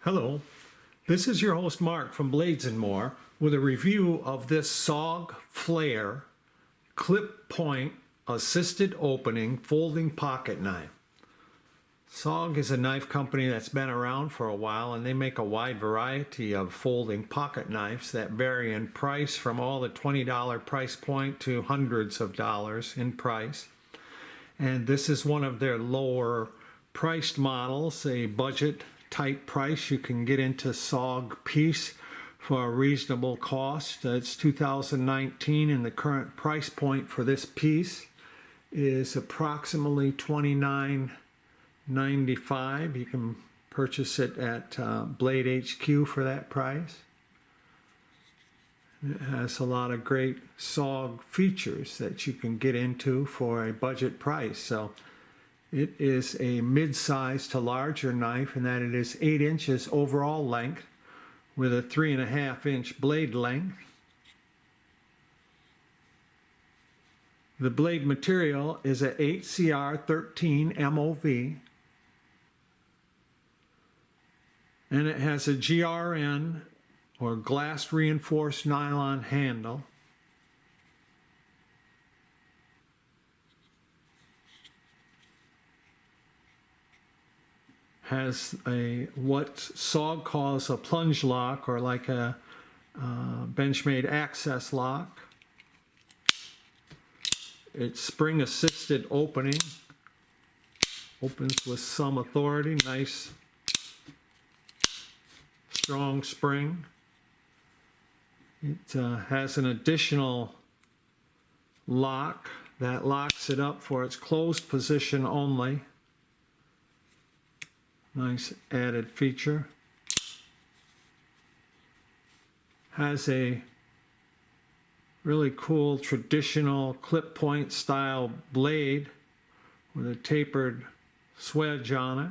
Hello, this is your host Mark from Blades & More with a review of this SOG Flare clip point assisted opening folding pocket knife. SOG is a knife company that's been around for a while, and they make a wide variety of folding pocket knives that vary in price from all the $20 price point to hundreds of dollars in price. And this is one of their lower priced models, a budget type price. You can get into SOG piece for a reasonable cost. It's 2019 and the current price point for this piece is approximately $29.95. You can purchase it at Blade HQ for that price. It has a lot of great SOG features that you can get into for a budget price. So it is a mid-size to larger knife in that it is 8 inches overall length with a 3.5 inch blade length. The blade material is a 8CR13 MOV, and it has a GRN or glass reinforced nylon handle. Has a what SOG calls a plunge lock, or like a Benchmade access lock. It's spring assisted opening, opens with some authority, nice strong spring. It has an additional lock that locks it up for its closed position only. Nice added feature. Has a really cool traditional clip point style blade with a tapered swedge on it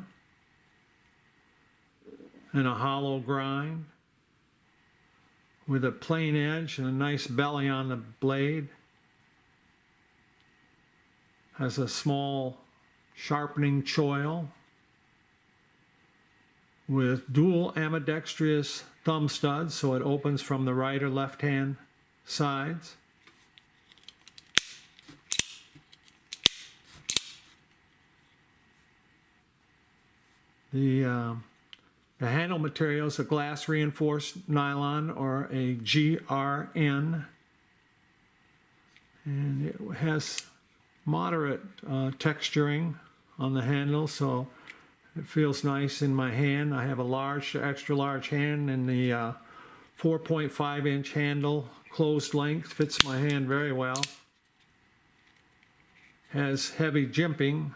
and a hollow grind with a plain edge and a nice belly on the blade. Has a small sharpening choil with dual ambidextrous thumb studs, so it opens from the right or left hand sides. The handle material is a glass reinforced nylon or a GRN, and it has moderate texturing on the handle, so it feels nice in my hand. I have a large to extra large hand, and the 4.5 inch handle closed length fits my hand very well. Has heavy jimping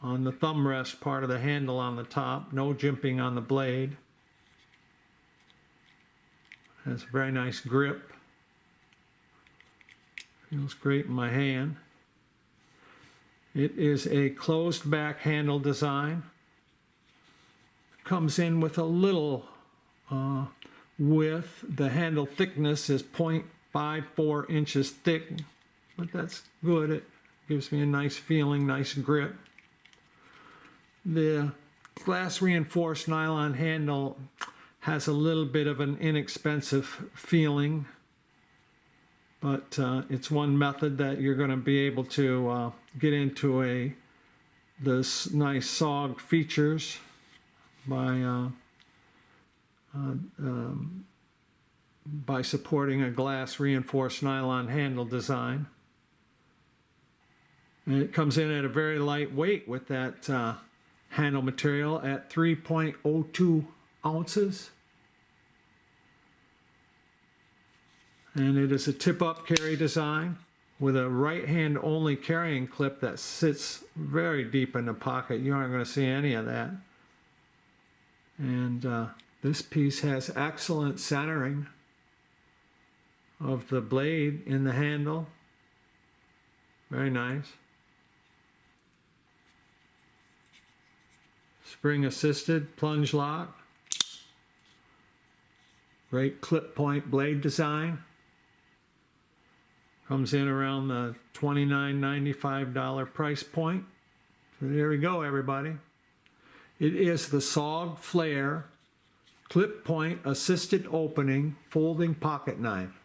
on the thumb rest part of the handle on the top, no jimping on the blade. Has a very nice grip. Feels great in my hand. It is a closed back handle design. Comes in with a little width. The handle thickness is 0.54 inches thick, but that's good. It gives me a nice feeling, nice grip. The glass reinforced nylon handle has a little bit of an inexpensive feeling, but it's one method that you're going to be able to get into this nice SOG features by supporting a glass reinforced nylon handle design. And it comes in at a very light weight with that handle material at 3.02 ounces. And it is a tip-up carry design with a right hand only carrying clip that sits very deep in the pocket. You aren't going to see any of that. And this piece has excellent centering of the blade in the handle. Very nice. Spring assisted plunge lock. Great clip point blade design. Comes in around the $29.95 price point. So there we go, everybody. It is the SOG Flare clip point assisted opening folding pocket knife.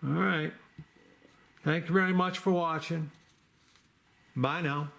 All right. Thank you very much for watching. Bye now.